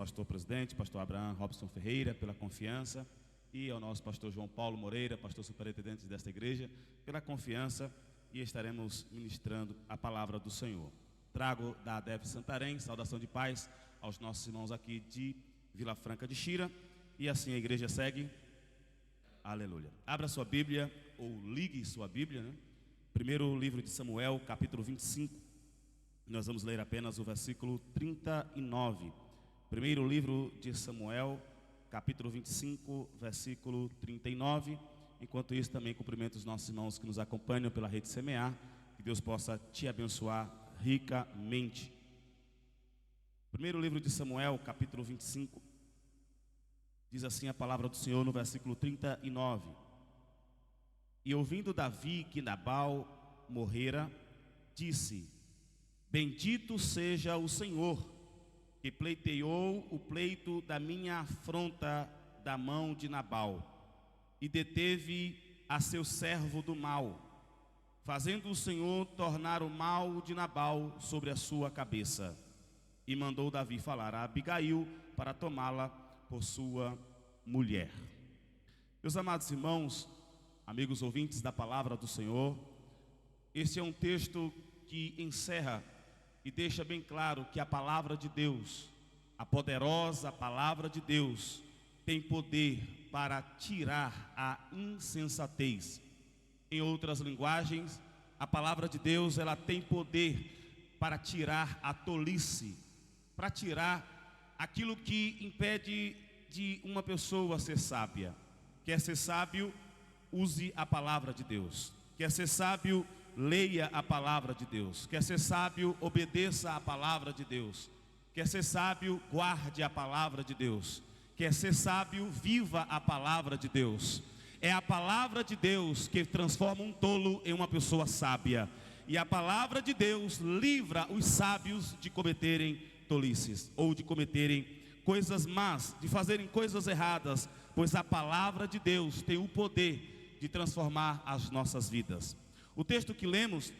Pastor presidente, pastor Abraham Robson Ferreira, pela confiança, e ao nosso pastor João Paulo Moreira, pastor superintendente desta igreja, pela confiança, e estaremos ministrando a palavra do Senhor. Trago da ADEF Santarém, saudação de paz aos nossos irmãos aqui de Vila Franca de Xira, e assim a igreja segue. Aleluia. Abra sua Bíblia, ou ligue sua Bíblia, né? Primeiro livro de Samuel, capítulo 25, nós vamos ler apenas o versículo 39. Primeiro livro de Samuel, capítulo 25, versículo 39. Enquanto isso, também cumprimento os nossos irmãos que nos acompanham pela rede Semear. Que Deus possa te abençoar ricamente. Primeiro livro de Samuel, capítulo 25. Diz assim a palavra do Senhor no versículo 39. E ouvindo Davi que Nabal morrera, disse: Bendito seja o Senhor, que pleiteou o pleito da minha afronta da mão de Nabal, e deteve a seu servo do mal, fazendo o Senhor tornar o mal de Nabal sobre a sua cabeça. E mandou Davi falar a Abigail para tomá-la por sua mulher. Meus amados irmãos, amigos ouvintes da palavra do Senhor, este é um texto que encerra e deixa bem claro que a palavra de Deus, a poderosa palavra de Deus, tem poder para tirar a insensatez. Em outras linguagens, a palavra de Deus, ela tem poder para tirar a tolice, para tirar aquilo que impede de uma pessoa ser sábia. Quer ser sábio, use a palavra de Deus. Quer ser sábio, leia a palavra de Deus. Quer ser sábio, obedeça a palavra de Deus. Quer ser sábio, guarde a palavra de Deus. Quer ser sábio, viva a palavra de Deus. É a palavra de Deus que transforma um tolo em uma pessoa sábia. E a palavra de Deus livra os sábios de cometerem tolices, ou de cometerem coisas más, de fazerem coisas erradas, pois a palavra de Deus tem o poder de transformar as nossas vidas. O texto que lemos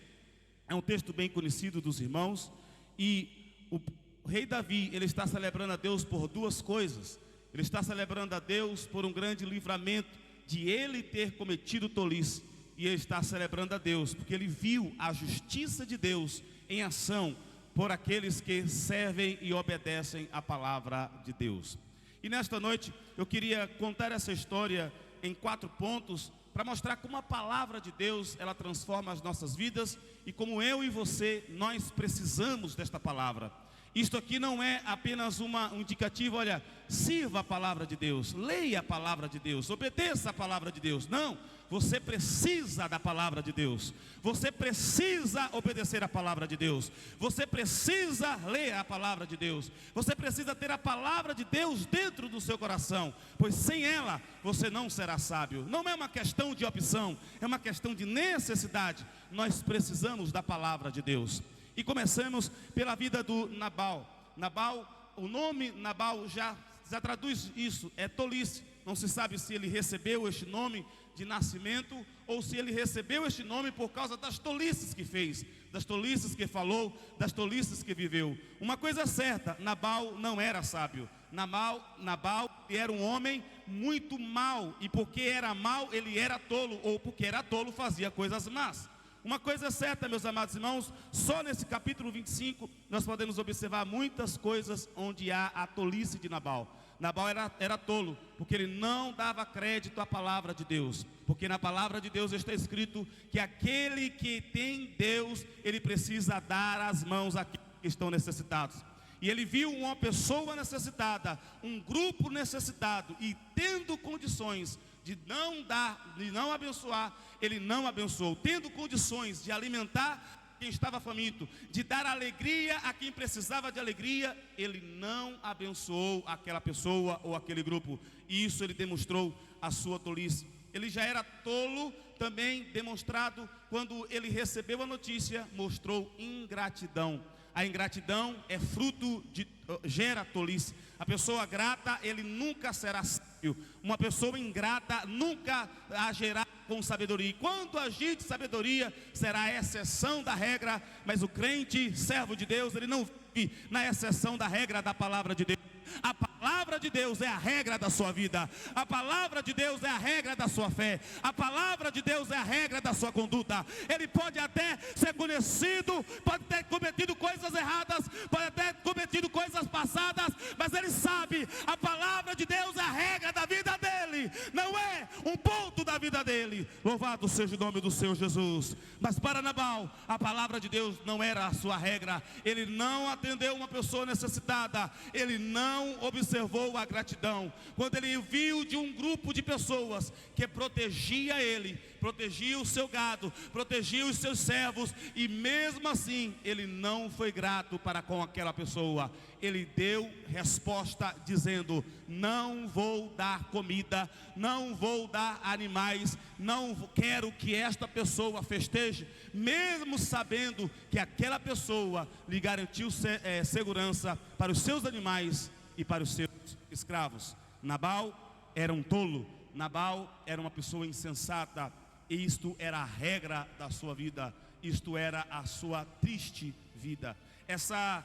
é um texto bem conhecido dos irmãos, e o rei Davi, ele está celebrando a Deus por duas coisas. Ele está celebrando a Deus por um grande livramento de ele ter cometido tolice, e ele está celebrando a Deus porque ele viu a justiça de Deus em ação por aqueles que servem e obedecem a palavra de Deus. E nesta noite eu queria contar essa história em 4 pontos, para mostrar como a palavra de Deus, ela transforma as nossas vidas, e como eu e você, nós precisamos desta palavra. Isto aqui não é apenas um indicativo, olha, sirva a palavra de Deus, leia a palavra de Deus, obedeça a palavra de Deus. Não, você precisa da palavra de Deus, você precisa obedecer a palavra de Deus, você precisa ler a palavra de Deus, você precisa ter a palavra de Deus dentro do seu coração, pois sem ela você não será sábio. Não é uma questão de opção, é uma questão de necessidade. Nós precisamos da palavra de Deus. E começamos pela vida do Nabal. Nabal, o nome Nabal já traduz isso, é tolice. Não se sabe se ele recebeu este nome de nascimento, ou se ele recebeu este nome por causa das tolices que fez, das tolices que falou, das tolices que viveu. Uma coisa é certa, Nabal não era sábio. Nabal era um homem muito mau, e porque era mau, ele era tolo, ou porque era tolo, fazia coisas más. Uma coisa é certa, meus amados irmãos, só nesse capítulo 25 nós podemos observar muitas coisas onde há a tolice de Nabal. Nabal era tolo, porque ele não dava crédito à palavra de Deus, porque na palavra de Deus está escrito que aquele que tem Deus, ele precisa dar as mãos àqueles que estão necessitados. E ele viu uma pessoa necessitada, um grupo necessitado, e tendo condições de não dar, de não abençoar, ele não abençoou. Tendo condições de alimentar quem estava faminto, de dar alegria a quem precisava de alegria, ele não abençoou aquela pessoa ou aquele grupo. E isso ele demonstrou a sua tolice. Ele já era tolo também, demonstrado quando ele recebeu a notícia, mostrou ingratidão. A ingratidão é fruto de, gera tolice. A pessoa grata, ele nunca será sábio. Uma pessoa ingrata nunca agirá com sabedoria. E quando agir de sabedoria, será a exceção da regra. Mas o crente, servo de Deus, ele não vive na exceção da regra da palavra de Deus. A palavra de Deus é a regra da sua vida. A palavra de Deus é a regra da sua fé. A palavra de Deus é a regra da sua conduta. Ele pode até ser conhecido, pode ter cometido coisas erradas, pode ter cometido coisas passadas, mas ele sabe, a palavra de Deus é a regra da vida dele, não é um ponto da vida dele. Louvado seja o nome do Senhor Jesus. Mas para Nabal, a palavra de Deus não era a sua regra. Ele não atendeu uma pessoa necessitada, ele não observou a gratidão. Quando ele viu de um grupo de pessoas que protegia ele, protegia o seu gado, protegia os seus servos, e mesmo assim ele não foi grato para com aquela pessoa. Ele deu resposta dizendo: não vou dar comida, não vou dar animais, não quero que esta pessoa festeje, mesmo sabendo que aquela pessoa lhe garantiu segurança para os seus animais e para os seus escravos. Nabal era um tolo, Nabal era uma pessoa insensata, e isto era a regra da sua vida, isto era a sua triste vida. Essa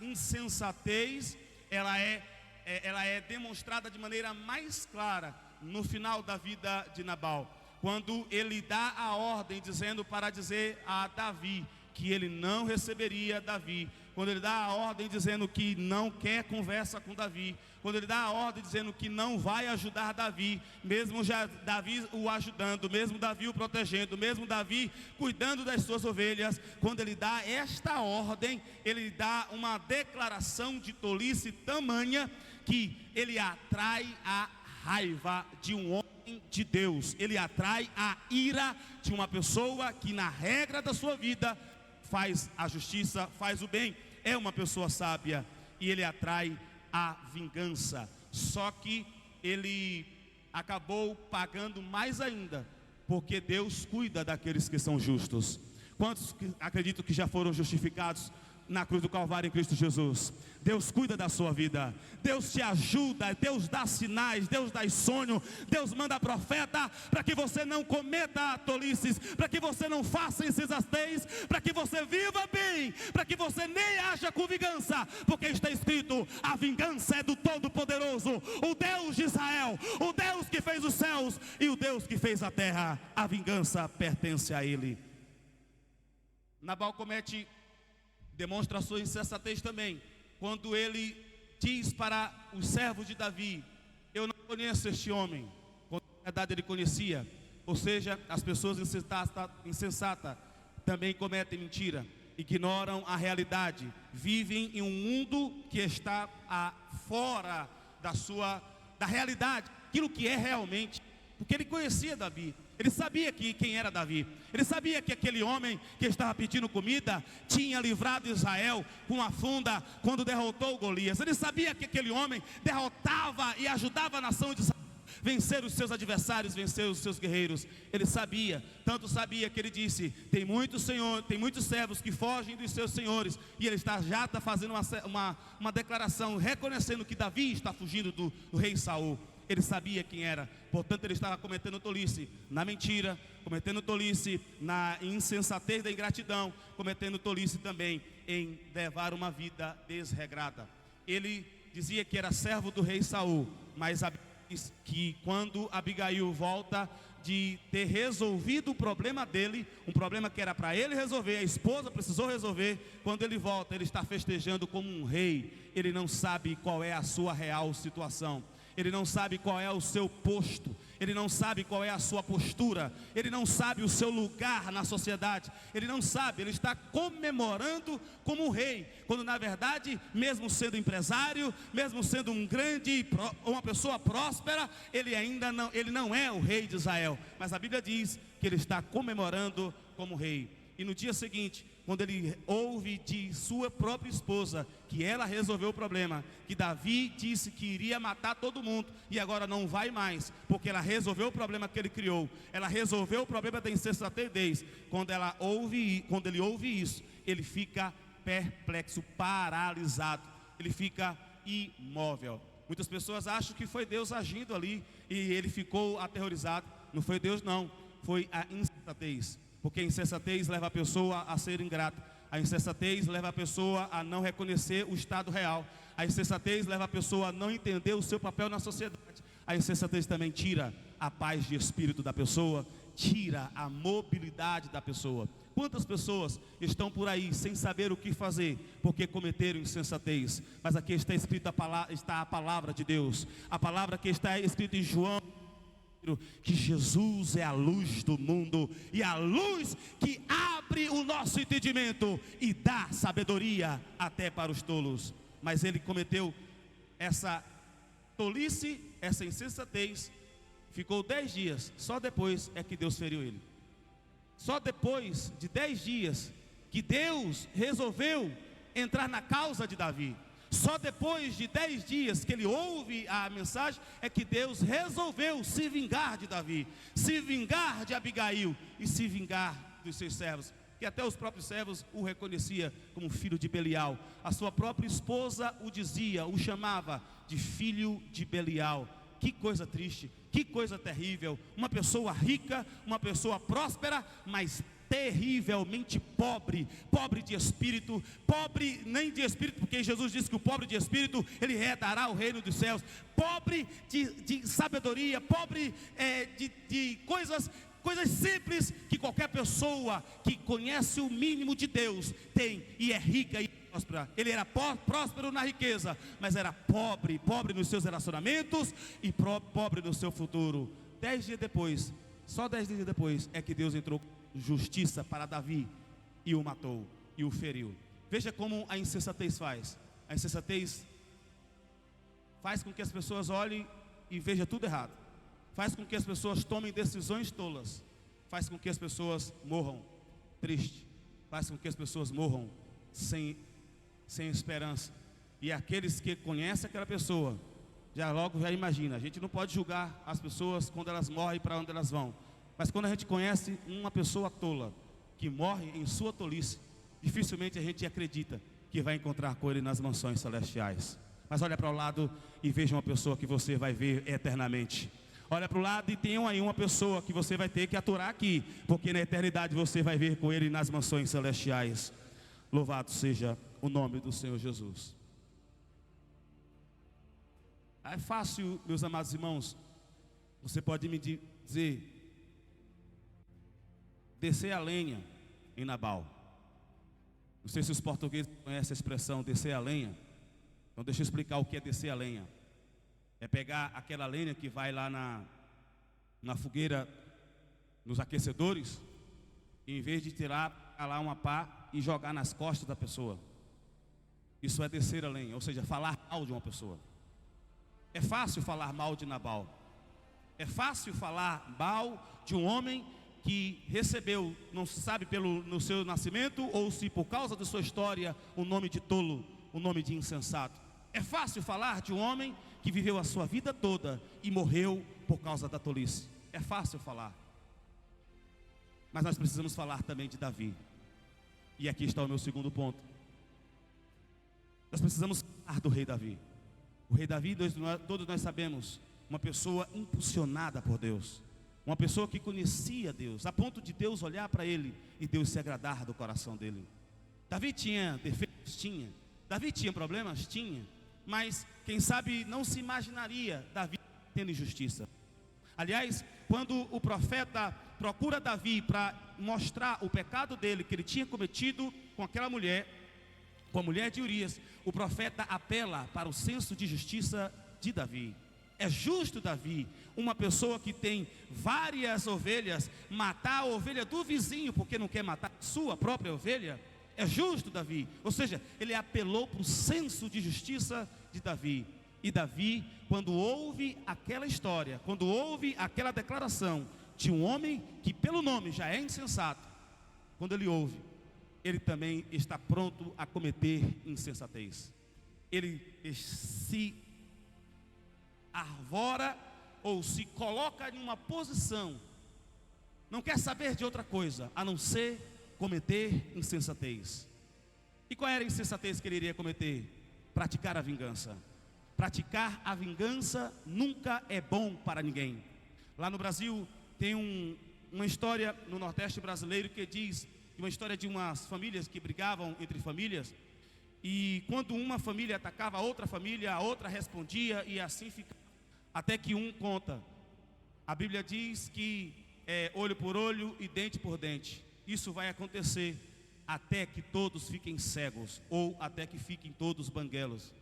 insensatez, ela é demonstrada de maneira mais clara no final da vida de Nabal, quando ele dá a ordem dizendo para dizer a Davi que ele não receberia Davi, quando ele dá a ordem dizendo que não quer conversa com Davi, quando ele dá a ordem dizendo que não vai ajudar Davi, mesmo já Davi o ajudando, mesmo Davi o protegendo, mesmo Davi cuidando das suas ovelhas, quando ele dá esta ordem, ele dá uma declaração de tolice tamanha que ele atrai a raiva de um homem de Deus, ele atrai a ira de uma pessoa que na regra da sua vida faz a justiça, faz o bem, é uma pessoa sábia, e ele atrai a vingança. Só que ele acabou pagando mais ainda, porque Deus cuida daqueles que são justos. Quantos acreditam que já foram justificados na cruz do Calvário em Cristo Jesus? Deus cuida da sua vida, Deus te ajuda, Deus dá sinais, Deus dá sonho, Deus manda profeta para que você não cometa tolices, para que você não faça insensatez, para que você viva bem, para que você nem haja com vingança, porque está escrito: a vingança é do Todo-Poderoso, o Deus de Israel, o Deus que fez os céus e o Deus que fez a terra. A vingança pertence a Ele. Nabal demonstra a sua insensatez também, quando ele diz para os servos de Davi: eu não conheço este homem, quando na verdade ele conhecia. Ou seja, as pessoas insensatas também cometem mentira, ignoram a realidade, vivem em um mundo que está fora da realidade, aquilo que é realmente. Porque ele conhecia Davi, ele sabia quem era Davi, ele sabia que aquele homem que estava pedindo comida tinha livrado Israel com a funda quando derrotou Golias. Ele sabia que aquele homem derrotava e ajudava a nação de Israel a vencer os seus adversários, vencer os seus guerreiros. Ele sabia, tanto sabia que ele disse: tem muitos servos que fogem dos seus senhores, e ele já está fazendo uma declaração, reconhecendo que Davi está fugindo do rei Saul. Ele sabia quem era, portanto ele estava cometendo tolice na mentira, cometendo tolice na insensatez da ingratidão, cometendo tolice também em levar uma vida desregrada. Ele dizia que era servo do rei Saul, mas diz que quando Abigail volta de ter resolvido o problema dele, um problema que era para ele resolver, a esposa precisou resolver, quando ele volta, ele está festejando como um rei. Ele não sabe qual é a sua real situação, ele não sabe qual é o seu posto, ele não sabe qual é a sua postura, ele não sabe o seu lugar na sociedade, ele não sabe, ele está comemorando como um rei, quando na verdade, mesmo sendo empresário, mesmo sendo uma pessoa próspera, ele não é o rei de Israel, mas a Bíblia diz que ele está comemorando como rei. E no dia seguinte, quando ele ouve de sua própria esposa que ela resolveu o problema, que Davi disse que iria matar todo mundo e agora não vai mais, porque ela resolveu o problema que ele criou, ela resolveu o problema da insensatez. Quando ele ouve isso, ele fica perplexo, paralisado, ele fica imóvel. Muitas pessoas acham que foi Deus agindo ali e ele ficou aterrorizado. Não foi Deus não, foi a insensatez. Porque a insensatez leva a pessoa a ser ingrata, a insensatez leva a pessoa a não reconhecer o estado real, a A insensatez leva a pessoa a não entender o seu papel na sociedade. A insensatez também tira a paz de espírito da pessoa, tira a mobilidade da pessoa. Quantas pessoas estão por aí sem saber o que fazer, porque cometeram insensatez? Mas aqui está escrita está a palavra de Deus, a palavra que está escrita em João, que Jesus é a luz do mundo, e a luz que abre o nosso entendimento e dá sabedoria até para os tolos. Mas ele cometeu essa tolice, essa insensatez, ficou 10 dias, só depois é que Deus feriu ele. Só depois de 10 dias que Deus resolveu entrar na causa de Davi. Só depois de 10 dias que ele ouve a mensagem é que Deus resolveu se vingar de Davi, se vingar de Abigail e se vingar dos seus servos, que até os próprios servos o reconhecia como filho de Belial. A sua própria esposa o dizia, o chamava de filho de Belial. Que coisa triste, que coisa terrível. Uma pessoa rica, uma pessoa próspera, mas terrivelmente pobre, pobre de espírito, pobre nem de espírito, porque Jesus disse que o pobre de espírito, ele herdará o reino dos céus, pobre de sabedoria, pobre de coisas simples, que qualquer pessoa que conhece o mínimo de Deus tem, e é rica e próspera. Ele era próspero na riqueza, mas era pobre nos seus relacionamentos e pobre no seu futuro. 10 dias depois, só 10 dias depois, é que Deus entrou justiça para Davi e o matou e o feriu. Veja como a insensatez faz. A insensatez faz com que as pessoas olhem e vejam tudo errado, faz com que as pessoas tomem decisões tolas, faz com que as pessoas morram tristes, faz com que as pessoas morram sem esperança. E aqueles que conhecem aquela pessoa já imagina. A gente não pode julgar as pessoas quando elas morrem, para onde elas vão. Mas quando a gente conhece uma pessoa tola, que morre em sua tolice, dificilmente a gente acredita que vai encontrar com ele nas mansões celestiais. Mas olha para o lado e veja uma pessoa que você vai ver eternamente. Olha para o lado e tem aí uma pessoa que você vai ter que aturar aqui, porque na eternidade você vai ver com ele nas mansões celestiais. Louvado seja o nome do Senhor Jesus. É fácil, meus amados irmãos, você pode me dizer, descer a lenha em Nabal. Não sei se os portugueses conhecem a expressão descer a lenha. Então deixa eu explicar o que é descer a lenha. É pegar aquela lenha que vai lá na fogueira, nos aquecedores, e em vez de tirar lá uma pá e jogar nas costas da pessoa. Isso é descer a lenha, ou seja, falar mal de uma pessoa. É fácil falar mal de Nabal. É fácil falar mal de um homem que recebeu, não se sabe no seu nascimento, ou se por causa de sua história, o nome de tolo, o nome de insensato. É fácil falar de um homem que viveu a sua vida toda e morreu por causa da tolice. É fácil falar. Mas nós precisamos falar também de Davi. E aqui está o meu segundo ponto. Nós precisamos falar do rei Davi. O rei Davi, todos nós sabemos, uma pessoa impulsionada por Deus, uma pessoa que conhecia Deus, a ponto de Deus olhar para ele e Deus se agradar do coração dele. Davi tinha defeitos? Tinha. Davi tinha problemas? Tinha. Mas quem sabe não se imaginaria Davi tendo injustiça. Aliás, quando o profeta procura Davi para mostrar o pecado dele, que ele tinha cometido com aquela mulher, com a mulher de Urias, o profeta apela para o senso de justiça de Davi. É justo Davi, uma pessoa que tem várias ovelhas, matar a ovelha do vizinho porque não quer matar a sua própria ovelha? É justo Davi, ou seja, ele apelou para o senso de justiça de Davi. E Davi, quando ouve aquela história, quando ouve aquela declaração de um homem que pelo nome já é insensato, quando ele ouve, ele também está pronto a cometer insensatez. Ele se arvora ou se coloca em uma posição, não quer saber de outra coisa a não ser cometer insensatez. E qual era a insensatez que ele iria cometer? Praticar a vingança. Praticar a vingança nunca é bom para ninguém. Lá no Brasil tem uma história no Nordeste brasileiro que diz, uma história de umas famílias que brigavam entre famílias, E quando uma família atacava a outra respondia, e assim ficava, até que um conta. A Bíblia diz que é olho por olho e dente por dente. Isso vai acontecer até que todos fiquem cegos, ou até que fiquem todos banguelos.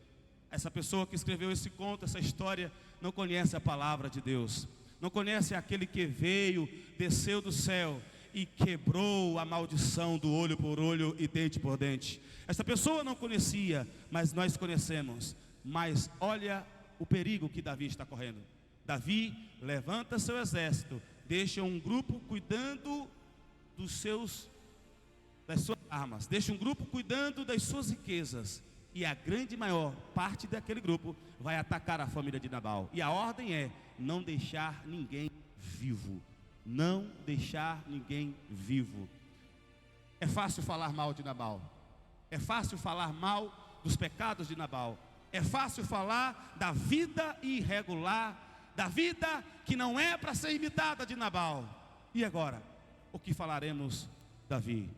Essa pessoa que escreveu esse conto, essa história, não conhece a palavra de Deus, não conhece aquele que veio, desceu do céu e quebrou a maldição do olho por olho e dente por dente. Essa pessoa não conhecia, mas nós conhecemos. Mas olha o perigo que Davi está correndo. Davi levanta seu exército, deixa um grupo cuidando das suas armas, deixa um grupo cuidando das suas riquezas, e a grande maior parte daquele grupo vai atacar a família de Nabal. E a ordem é não deixar ninguém vivo. Não deixar ninguém vivo. É fácil falar mal de Nabal, é fácil falar mal dos pecados de Nabal, é fácil falar da vida irregular, da vida que não é para ser imitada de Nabal. E agora, o que falaremos, Davi?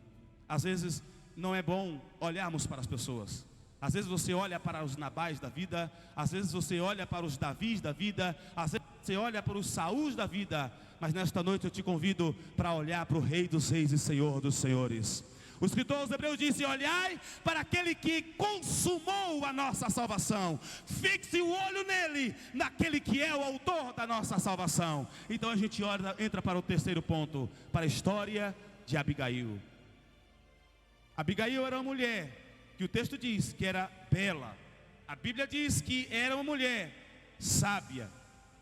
Às vezes não é bom olharmos para as pessoas. Às vezes você olha para os Nabais da vida, às vezes você olha para os Davis da vida, às vezes você olha para os Saús da vida. Mas nesta noite eu te convido para olhar para o Rei dos Reis e Senhor dos Senhores. O escritor aos Hebreus disse: olhai para aquele que consumou a nossa salvação, fixe o olho nele, naquele que é o autor da nossa salvação. Então a gente entra para o terceiro ponto, para a história de Abigail. Abigail era uma mulher que o texto diz que era bela. A Bíblia diz que era uma mulher sábia.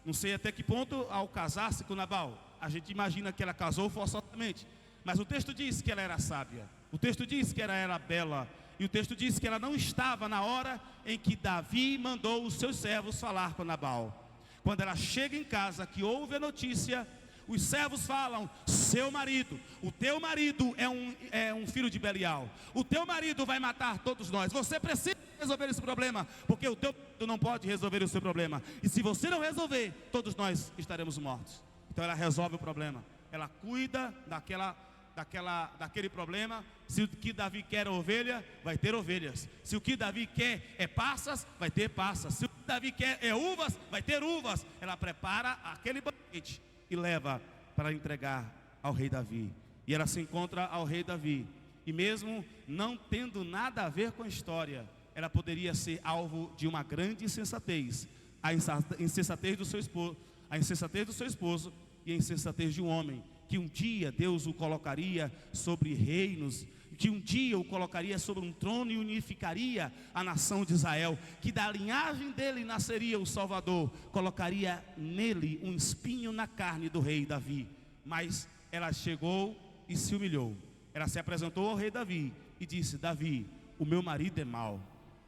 Não sei até que ponto, ao casar-se com Nabal, a gente imagina que ela casou forçosamente, mas o texto diz que ela era sábia. O texto diz que ela era bela. E o texto diz que ela não estava na hora em que Davi mandou os seus servos falar com Nabal. Quando ela chega em casa, que ouve a notícia, os servos falam: seu marido, o teu marido é um filho de Belial, o teu marido vai matar todos nós, você precisa resolver esse problema, porque o teu marido não pode resolver o seu problema, e se você não resolver, todos nós estaremos mortos. Então ela resolve o problema, ela cuida daquele problema. Se o que Davi quer é ovelha, vai ter ovelhas. Se o que Davi quer é passas, vai ter passas. Se o que Davi quer é uvas, vai ter uvas. Ela prepara aquele banquete e leva para entregar ao rei Davi. E ela se encontra ao rei Davi, e mesmo não tendo nada a ver com a história, ela poderia ser alvo de uma grande insensatez. A insensatez do seu esposo, a insensatez do seu esposo e a insensatez de um homem, que um dia Deus o colocaria sobre reinos, que um dia o colocaria sobre um trono e unificaria a nação de Israel, que da linhagem dele nasceria o Salvador, colocaria nele um espinho na carne do rei Davi. Mas ela chegou e se humilhou. Ela se apresentou ao rei Davi e disse: Davi, o meu marido é mau.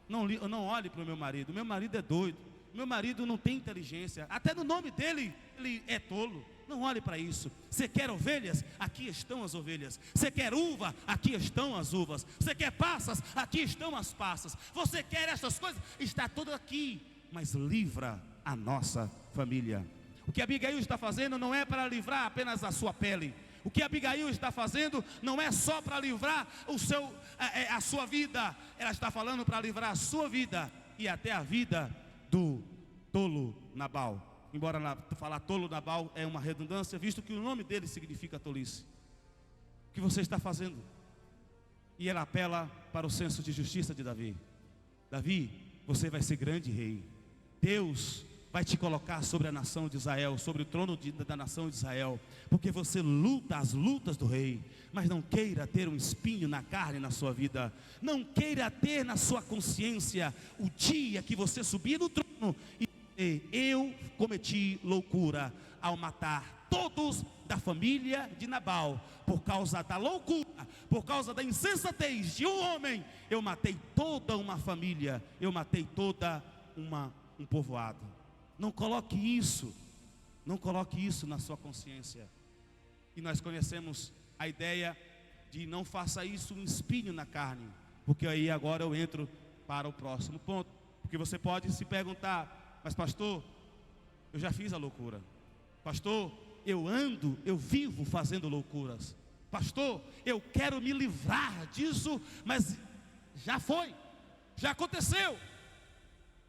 Não olhe para o meu marido é doido, meu marido não tem inteligência, até no nome dele ele é tolo. Não olhe para isso. Você quer ovelhas? Aqui estão as ovelhas. Você quer uva? Aqui estão as uvas. Você quer passas? Aqui estão as passas. Você quer essas coisas? Está tudo aqui. Mas livra a nossa família. O que Abigail está fazendo não é para livrar apenas a sua pele. O que Abigail está fazendo não é só para livrar a sua vida. Ela está falando para livrar a sua vida e até a vida do tolo Nabal. Embora falar tolo Nabal é uma redundância, visto que o nome dele significa tolice. O que você está fazendo? E ela apela para o senso de justiça de Davi. Davi, você vai ser grande rei. Deus vai te colocar sobre a nação de Israel, sobre o trono da nação de Israel, porque você luta as lutas do rei. Mas não queira ter um espinho na carne na sua vida. Não queira ter na sua consciência o dia que você subir no trono e eu cometi loucura ao matar todos da família de Nabal. Por causa da loucura, por causa da insensatez de um homem, eu matei toda uma família, eu matei toda um povoado. Não coloque isso na sua consciência. E nós conhecemos a ideia de não faça isso um espinho na carne, porque aí agora eu entro para o próximo ponto. Porque você pode se perguntar: mas pastor, eu já fiz a loucura. Pastor, eu vivo fazendo loucuras. Pastor, eu quero me livrar disso, mas já foi. já aconteceu.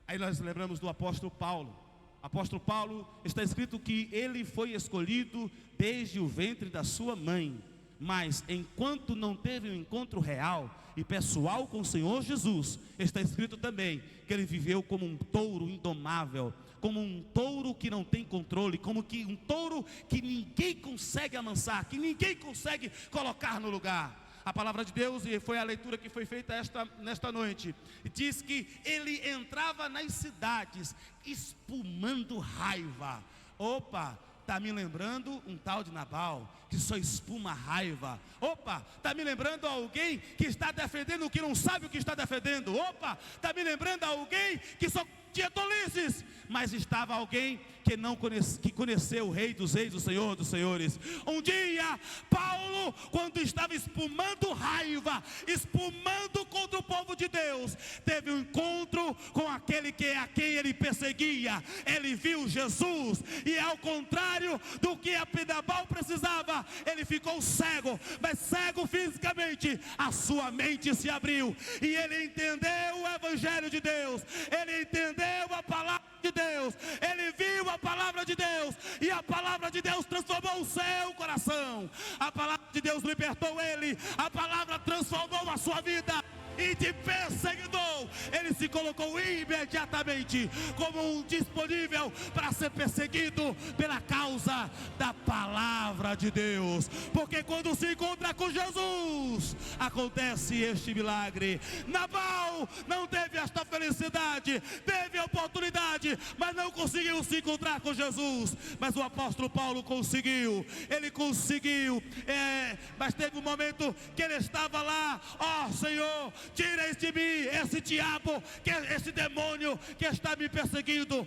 Aí nós lembramos do apóstolo Paulo. Apóstolo Paulo, está escrito que ele foi escolhido desde o ventre da sua mãe, mas enquanto não teve um encontro real e pessoal com o Senhor Jesus, está escrito também que ele viveu como um touro indomável, como um touro que não tem controle, como que um touro que ninguém consegue amansar, que ninguém consegue colocar no lugar. A palavra de Deus, e foi a leitura que foi feita nesta noite, diz que ele entrava nas cidades espumando raiva. Opa, está me lembrando um tal de Nabal, que só espuma raiva. Opa, está me lembrando alguém que está defendendo o que não sabe o que está defendendo. Opa, está me lembrando alguém que só tinha tolices, mas estava alguém que conheceu o Rei dos Reis, o Senhor dos Senhores. Um dia, Paulo, quando estava espumando raiva, espumando contra o povo de Deus, teve um encontro com aquele a quem ele perseguia. Ele viu Jesus, e ao contrário do que Nabal precisava, ele ficou cego, mas cego fisicamente. A sua mente se abriu, e ele entendeu o Evangelho de Deus, ele entendeu a palavra de Deus, ele viu a palavra de Deus, e a palavra de Deus transformou o seu coração. A palavra de Deus libertou ele, a palavra transformou a sua vida. E de perseguidor, ele se colocou imediatamente como um disponível para ser perseguido pela causa da palavra de Deus. Porque quando se encontra com Jesus, acontece este milagre. Nabal não teve esta felicidade, teve a oportunidade, mas não conseguiu se encontrar com Jesus. Mas o apóstolo Paulo conseguiu, ele conseguiu, mas teve um momento que ele estava lá: ó Senhor, tira de mim esse diabo, esse demônio que está me perseguindo,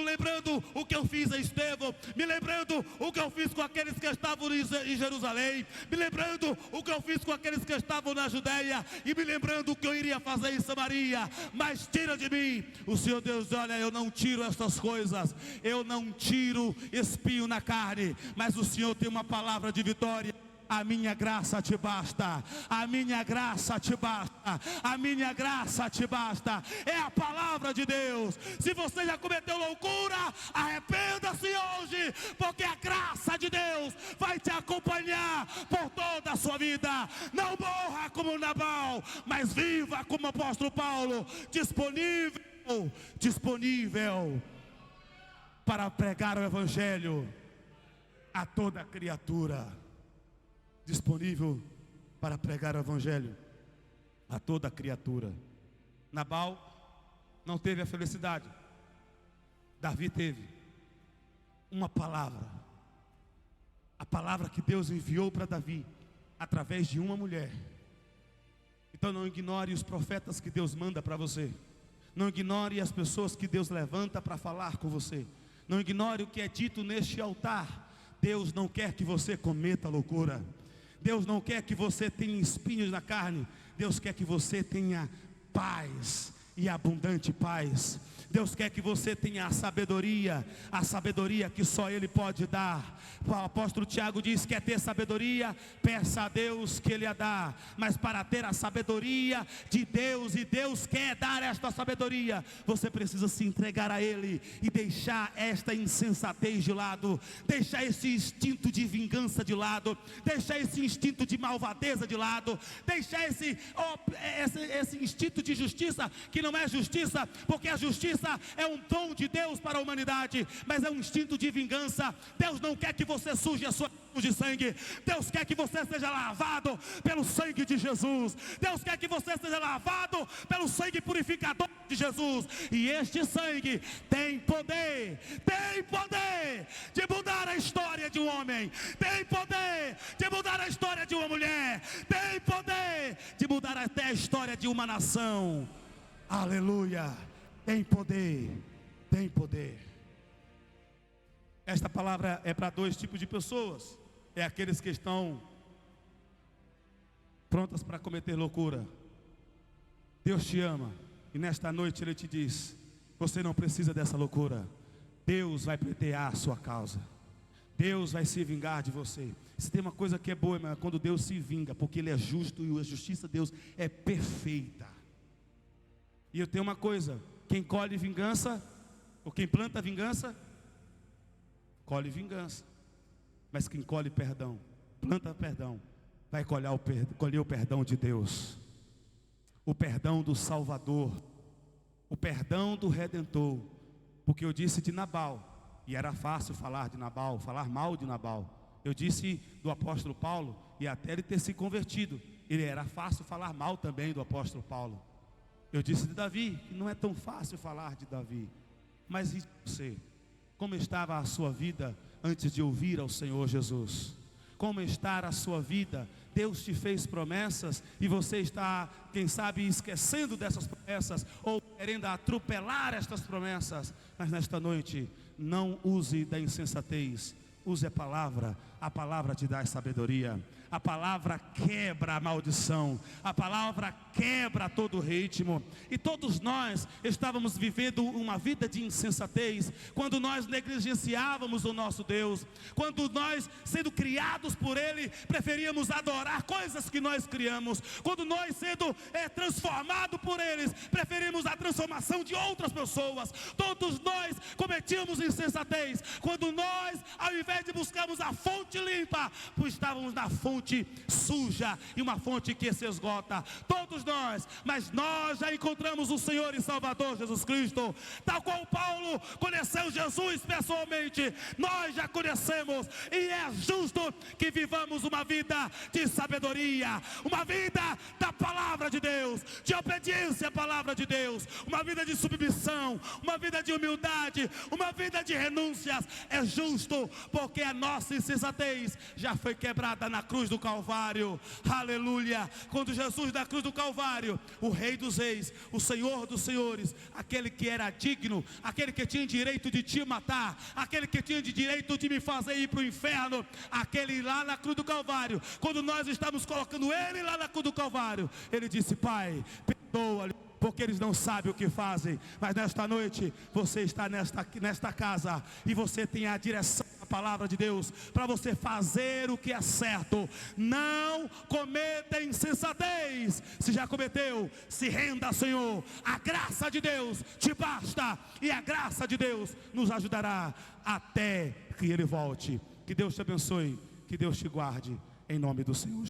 lembrando o que eu fiz a Estevão, me lembrando o que eu fiz com aqueles que estavam em Jerusalém, me lembrando o que eu fiz com aqueles que estavam na Judéia, e me lembrando o que eu iria fazer em Samaria. Mas tira de mim. O Senhor Deus, olha, eu não tiro estas coisas, eu não tiro espinho na carne, mas o Senhor tem uma palavra de vitória. A minha graça te basta, a minha graça te basta, a minha graça te basta. É a palavra de Deus. Se você já cometeu loucura, arrependa-se hoje, porque a graça de Deus vai te acompanhar por toda a sua vida. Não morra como Nabal, mas viva como o apóstolo Paulo, disponível para pregar o Evangelho a toda criatura. Disponível para pregar o Evangelho a toda criatura. Nabal não teve a felicidade, Davi teve uma palavra, a palavra que Deus enviou para Davi através de uma mulher. Então não ignore os profetas que Deus manda para você, não ignore as pessoas que Deus levanta para falar com você, não ignore o que é dito neste altar. Deus não quer que você cometa loucura, Deus não quer que você tenha espinhos na carne, Deus quer que você tenha paz e abundante paz. Deus quer que você tenha a sabedoria que só Ele pode dar. O apóstolo Tiago diz: quer ter sabedoria, peça a Deus que Ele a dá. Mas para ter a sabedoria de Deus, e Deus quer dar esta sabedoria, você precisa se entregar a Ele e deixar esta insensatez de lado, deixar esse instinto de vingança de lado, deixar esse instinto de malvadeza de lado, deixar esse instinto de justiça, que não é justiça, porque a justiça é um dom de Deus para a humanidade, mas é um instinto de vingança. Deus não quer que você suje a sua mão de sangue. Deus quer que você seja lavado pelo sangue de Jesus. Deus quer que você seja lavado pelo sangue purificador de Jesus. E este sangue tem poder de mudar a história de um homem, tem poder de mudar a história de uma mulher, tem poder de mudar até a história de uma nação. Aleluia. Tem poder, tem poder. Esta palavra é para dois tipos de pessoas. É aqueles que estão prontas para cometer loucura. Deus te ama, e nesta noite Ele te diz: você não precisa dessa loucura. Deus vai pleitear a sua causa, Deus vai se vingar de você. Se tem uma coisa que é boa, irmão, é quando Deus se vinga, porque Ele é justo, e a justiça de Deus é perfeita. E eu tenho uma coisa: quem colhe vingança, ou quem planta vingança, colhe vingança. Mas quem colhe perdão, planta perdão, vai colher o perdão de Deus, o perdão do Salvador, o perdão do Redentor. Porque eu disse de Nabal, e era fácil falar de Nabal, falar mal de Nabal. Eu disse do apóstolo Paulo, e até ele ter se convertido, ele era fácil falar mal também do apóstolo Paulo. Eu disse de Davi, que não é tão fácil falar de Davi. Mas e você? Como estava a sua vida antes de ouvir ao Senhor Jesus? Como está a sua vida? Deus te fez promessas e você está, quem sabe, esquecendo dessas promessas ou querendo atropelar estas promessas. Mas nesta noite, não use da insensatez, use a palavra te dá sabedoria. A palavra quebra a maldição, a palavra quebra todo o ritmo. E todos nós estávamos vivendo uma vida de insensatez, quando nós negligenciávamos o nosso Deus, quando nós, sendo criados por Ele, preferíamos adorar coisas que nós criamos, quando nós, sendo transformados por eles, preferimos a transformação de outras pessoas. Todos nós cometíamos insensatez, quando nós, ao invés de buscarmos a fonte limpa, estávamos na fonte suja, e uma fonte que se esgota. Todos nós, mas nós já encontramos o Senhor e Salvador Jesus Cristo, tal qual Paulo conheceu Jesus pessoalmente. Nós já conhecemos, e é justo que vivamos uma vida de sabedoria, uma vida da palavra de Deus, de obediência à palavra de Deus, uma vida de submissão, uma vida de humildade, uma vida de renúncias. É justo, porque a nossa insensatez já foi quebrada na cruz do Calvário. Aleluia. Quando Jesus da cruz do Calvário, o Rei dos Reis, o Senhor dos Senhores, aquele que era digno, aquele que tinha direito de te matar, aquele que tinha direito de me fazer ir para o inferno, aquele lá na cruz do Calvário, quando nós estamos colocando ele lá na cruz do Calvário, ele disse: Pai, perdoa-lhe, porque eles não sabem o que fazem. Mas nesta noite, você está nesta casa, e você tem a direção da palavra de Deus, para você fazer o que é certo. Não cometa insensatez. Se já cometeu, se renda, Senhor. A graça de Deus te basta, e a graça de Deus nos ajudará até que Ele volte. Que Deus te abençoe, que Deus te guarde, em nome do Senhor.